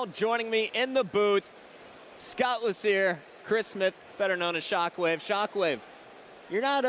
now joining me in the booth, Scott Lucier, Chris Smith, better known as Shockwave. Shockwave, you're not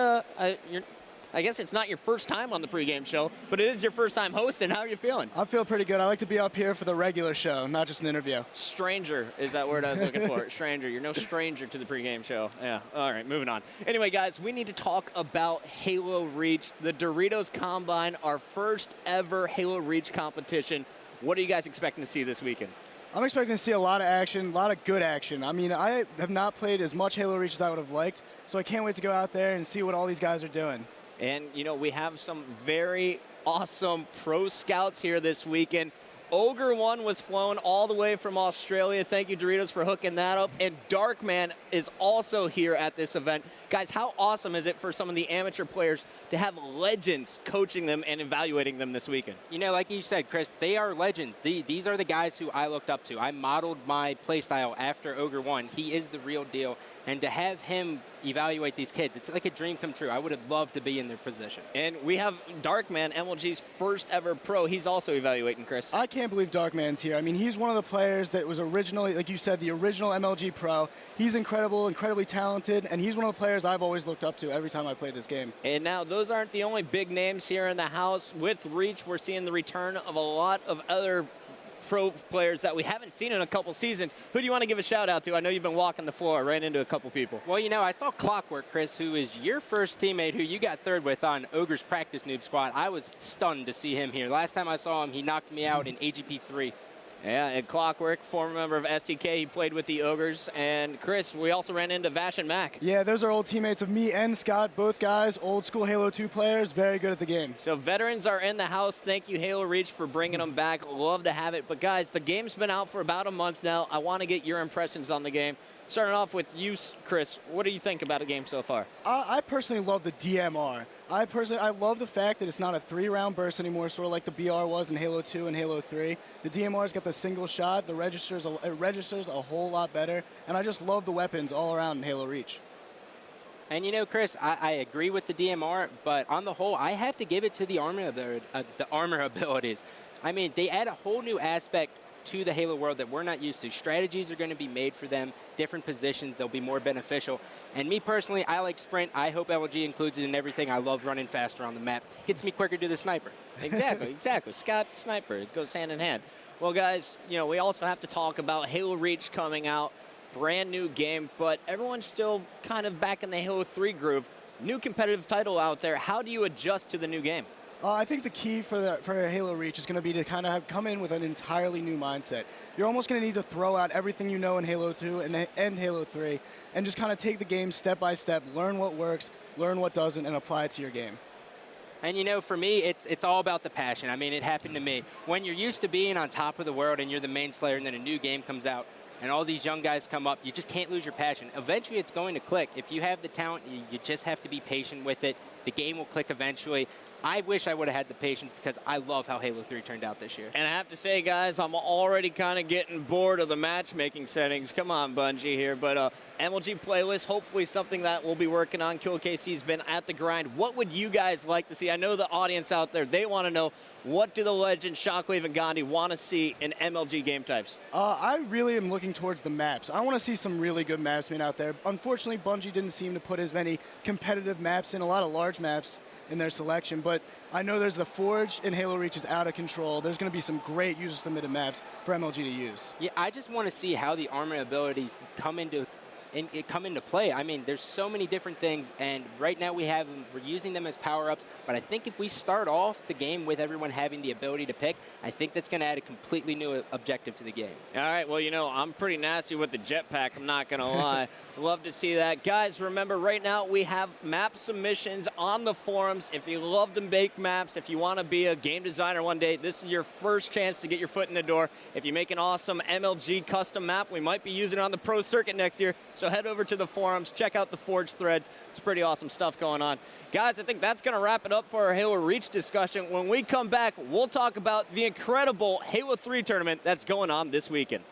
I guess it's not your first time on the pregame show, but it is your first time hosting. How are you feeling? I feel pretty good. I like to be up here for the regular show, not just an interview. Stranger is that word I was looking for. Stranger. You're no stranger to the pregame show. Yeah. All right, moving on. Anyway, guys, we need to talk about Halo Reach, the Doritos Combine, our first ever Halo Reach competition. What are you guys expecting to see this weekend? I'm expecting to see a lot of action, a lot of good action. I mean, I have not played as much Halo Reach as I would have liked, so I can't wait to go out there and see what all these guys are doing. And, you know, we have some very awesome pro scouts here this weekend. Ogre 1 was flown all the way from Australia. Thank you, Doritos, for hooking that up. And Darkman is also here at this event. Guys, how awesome is it for some of the amateur players to have legends coaching them and evaluating them this weekend? You know, like you said, Chris, they are legends. These are the guys who I looked up to. I modeled my playstyle after Ogre 1. He is the real deal. And to have him evaluate these kids, it's like a dream come true. I would have loved to be in their position. And we have Darkman, MLG's first ever pro. He's also evaluating, Chris. I can't believe Darkman's here. I mean, he's one of the players that was originally, like you said, the original MLG pro. He's incredible, incredibly talented, and he's one of the players I've always looked up to every time I play this game. And now, those aren't the only big names here in the house. With Reach, we're seeing the return of a lot of other pro players that we haven't seen in a couple seasons. Who do you want to give a shout out to? I know you've been walking the floor, ran into a couple people. Well, you know, I saw Clockwork, Chris, who is your first teammate who you got third with on Ogre's practice noob squad. I was stunned to see him here. Last time I saw him, he knocked me out in AGP 3. Yeah, and Clockwork, former member of STK, he played with the Ogres. And Chris, we also ran into Vash and Mac. Yeah, those are old teammates of me and Scott, both guys, old school Halo 2 players, very good at the game. So veterans are in the house. Thank you, Halo Reach, for bringing them back. Love to have it. But guys, the game's been out for about a month now. I want to get your impressions on the game. Starting off with you, Chris, what do you think about the game so far? I personally love the DMR. I love the fact that it's not a 3-round burst anymore, sort of like the BR was in Halo 2 and Halo 3. The DMR's got the single shot. It registers a whole lot better, and I just love the weapons all around in Halo Reach. And you know, Chris, I agree with the DMR, but on the whole, I have to give it to the armor abilities. I mean, they add a whole new aspect to the Halo world that we're not used to. Strategies are going to be made for them, different positions, they'll be more beneficial. And me personally, I like sprint. I hope MLG includes it in everything. I love running faster on the map. Gets me quicker to the sniper. Exactly, exactly. Scott, sniper, it goes hand in hand. Well, guys, you know, we also have to talk about Halo Reach coming out. Brand new game, but everyone's still kind of back in the Halo 3 groove. New competitive title out there. How do you adjust to the new game? I think the key for Halo Reach is going to be to kind of come in with an entirely new mindset. You're almost going to need to throw out everything you know in Halo 2 and Halo 3 and just kind of take the game step by step, learn what works, learn what doesn't, and apply it to your game. And you know, for me, it's all about the passion. I mean, it happened to me. When you're used to being on top of the world and you're the main slayer and then a new game comes out and all these young guys come up, you just can't lose your passion. Eventually, it's going to click. If you have the talent, you just have to be patient with it. The game will click eventually. I wish I would have had the patience because I love how Halo 3 turned out this year. And I have to say, guys, I'm already kind of getting bored of the matchmaking settings. Come on, Bungie here. But MLG playlist, hopefully something that we'll be working on. KillKC's been at the grind. What would you guys like to see? I know the audience out there, they want to know, what do the legends Shockwave and Gandhi want to see in MLG game types? I really am looking towards the maps. I want to see some really good maps made out there. Unfortunately, Bungie didn't seem to put as many competitive maps in, a lot of large maps in their selection, but I know there's the Forge in Halo Reach is out of control. There's going to be some great user-submitted maps for MLG to use. Yeah, I just want to see how the armor abilities come into play. I mean, there's so many different things, and right now we're using them as power-ups, but I think if we start off the game with everyone having the ability to pick, I think that's going to add a completely new objective to the game. All right, well, you know, I'm pretty nasty with the jetpack, I'm not going to lie. Love to see that. Guys, remember, right now we have map submissions on the forums. If you love to make maps, if you want to be a game designer one day, this is your first chance to get your foot in the door. If you make an awesome MLG custom map, we might be using it on the pro circuit next year. So head over to the forums, check out the Forge threads. It's pretty awesome stuff going on. Guys, I think that's going to wrap it up for our Halo Reach discussion. When we come back, we'll talk about the incredible Halo 3 tournament that's going on this weekend.